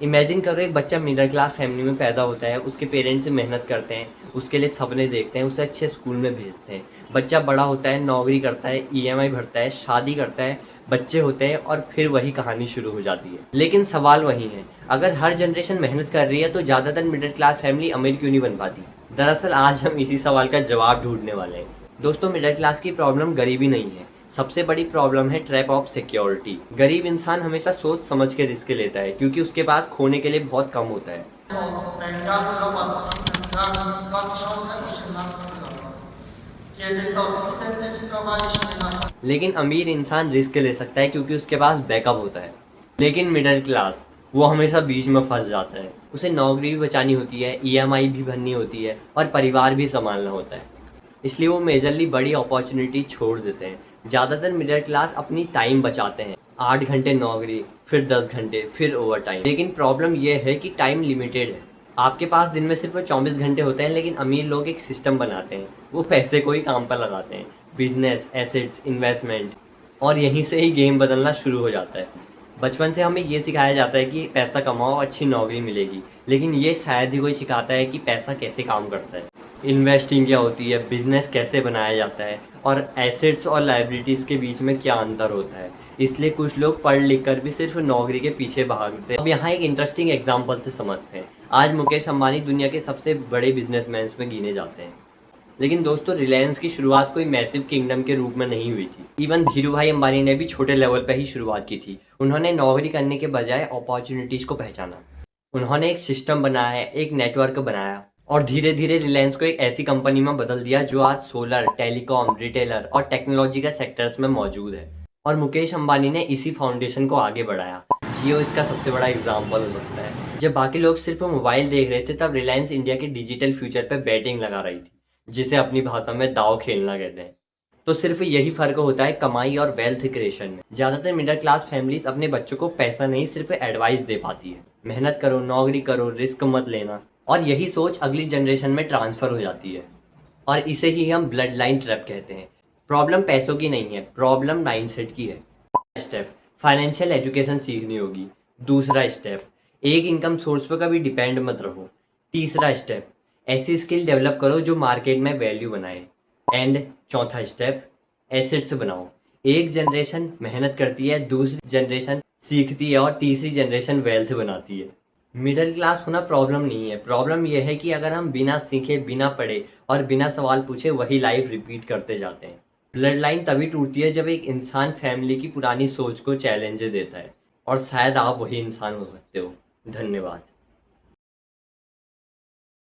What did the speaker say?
Imagine करो एक बच्चा मिडिल क्लास फैमिली में पैदा होता है, उसके पेरेंट्स मेहनत करते हैं, उसके लिए सपने देखते हैं, उसे अच्छे स्कूल में भेजते हैं। बच्चा बड़ा होता है, नौकरी करता है, ईएमआई भरता है, शादी करता है, बच्चे होते हैं और फिर वही कहानी शुरू हो जाती है। लेकिन सवाल वही है, अगर हर जनरेशन मेहनत कर रही है तो ज़्यादातर मिडिल क्लास फैमिली अमीर क्यों नहीं बन पाती? दरअसल आज हम इसी सवाल का जवाब ढूंढने वाले हैं। दोस्तों, मिडिल क्लास की प्रॉब्लम गरीबी नहीं है, सबसे बड़ी प्रॉब्लम है ट्रैप ऑफ सिक्योरिटी। गरीब इंसान हमेशा सोच समझ के रिस्क लेता है क्योंकि उसके पास खोने के लिए बहुत कम होता है। Mercado passa necessário condições kiedy to zidentyfikowaliśmy naszą. लेकिन अमीर इंसान रिस्क ले सकता है क्योंकि उसके पास बैकअप होता है। लेकिन मिडिल क्लास वो हमेशा बीच में फंस जाता है। उसे नौकरी भी बचानी होती है, ईएमआई भी भरनी होती है और परिवार भी संभालना होता है। इसलिए वो मेजरली बड़ी अपॉर्चुनिटी छोड़ देते हैं। ज़्यादातर मिडिल क्लास अपनी टाइम बचाते हैं, 8 घंटे नौकरी, फिर 10 घंटे, फिर ओवर टाइम। लेकिन प्रॉब्लम यह है कि टाइम लिमिटेड है। आपके पास दिन में सिर्फ 24 घंटे होते हैं, लेकिन अमीर लोग एक सिस्टम बनाते हैं। वो पैसे को ही काम पर लगाते हैं, बिजनेस, एसेट्स, इन्वेस्टमेंट, और यहीं से ही गेम बदलना शुरू हो जाता है। बचपन से हमें ये सिखाया जाता है कि पैसा कमाओ, अच्छी नौकरी मिलेगी, लेकिन ये शायद ही कोई सिखाता है कि पैसा कैसे काम करता है, इन्वेस्टिंग क्या होती है, बिजनेस कैसे बनाया जाता है और एसेट्स और लायबिलिटीज़ के बीच में क्या अंतर होता है। इसलिए कुछ लोग पढ़ लिख कर भी सिर्फ नौकरी के पीछे भागते हैं। अब यहाँ एक इंटरेस्टिंग एग्जांपल से समझते हैं। आज मुकेश अंबानी दुनिया के सबसे बड़े बिजनेसमैन में गिने जाते हैं। लेकिन दोस्तों, रिलायंस की शुरुआत कोई मैसिव किंगडम के रूप में नहीं हुई थी। इवन धीरू भाई अंबानी ने भी छोटे लेवल पर ही शुरुआत की थी। उन्होंने नौकरी करने के बजाय अपॉर्चुनिटीज़ को पहचाना। उन्होंने एक सिस्टम बनाया, एक नेटवर्क बनाया और धीरे धीरे रिलायंस को एक ऐसी कंपनी में बदल दिया जो आज सोलर, टेलीकॉम, रिटेलर और टेक्नोलॉजी का सेक्टर्स में मौजूद है। और मुकेश अंबानी ने इसी फाउंडेशन को आगे बढ़ाया। जियो इसका सबसे बड़ा एग्जाम्पल हो सकता है। जब बाकी लोग सिर्फ मोबाइल देख रहे थे, तब रिलायंस इंडिया के डिजिटल फ्यूचर पर बैटिंग लगा रही थी, जिसे अपनी भाषा में दाव खेलना कहते हैं। तो सिर्फ यही फ़र्क होता है कमाई और वेल्थ क्रिएशन में। ज़्यादातर मिडिल क्लास फैमिलीज अपने बच्चों को पैसा नहीं, सिर्फ एडवाइस दे पाती है। मेहनत करो, नौकरी करो, रिस्क मत लेना। और यही सोच अगली जनरेशन में ट्रांसफ़र हो जाती है और इसे ही हम ब्लड लाइन ट्रैप कहते हैं। प्रॉब्लम पैसों की नहीं है, प्रॉब्लम माइंडसेट की है। स्टेप, फाइनेंशियल एजुकेशन सीखनी होगी। दूसरा स्टेप, एक इनकम सोर्स पर कभी डिपेंड मत रहो। तीसरा स्टेप, ऐसी स्किल डेवलप करो जो मार्केट में वैल्यू बनाए। एंड चौथा स्टेप, एसेट्स बनाओ। एक जनरेशन मेहनत करती है, दूसरी जनरेशन सीखती है और तीसरी जनरेशन वेल्थ बनाती है। मिडिल क्लास होना प्रॉब्लम नहीं है, प्रॉब्लम यह है कि अगर हम बिना सीखे, बिना पढ़े और बिना सवाल पूछे वही लाइफ रिपीट करते जाते हैं। ब्लड लाइन तभी टूटती है जब एक इंसान फैमिली की पुरानी सोच को चैलेंज देता है, और शायद आप वही इंसान हो सकते हो। धन्यवाद।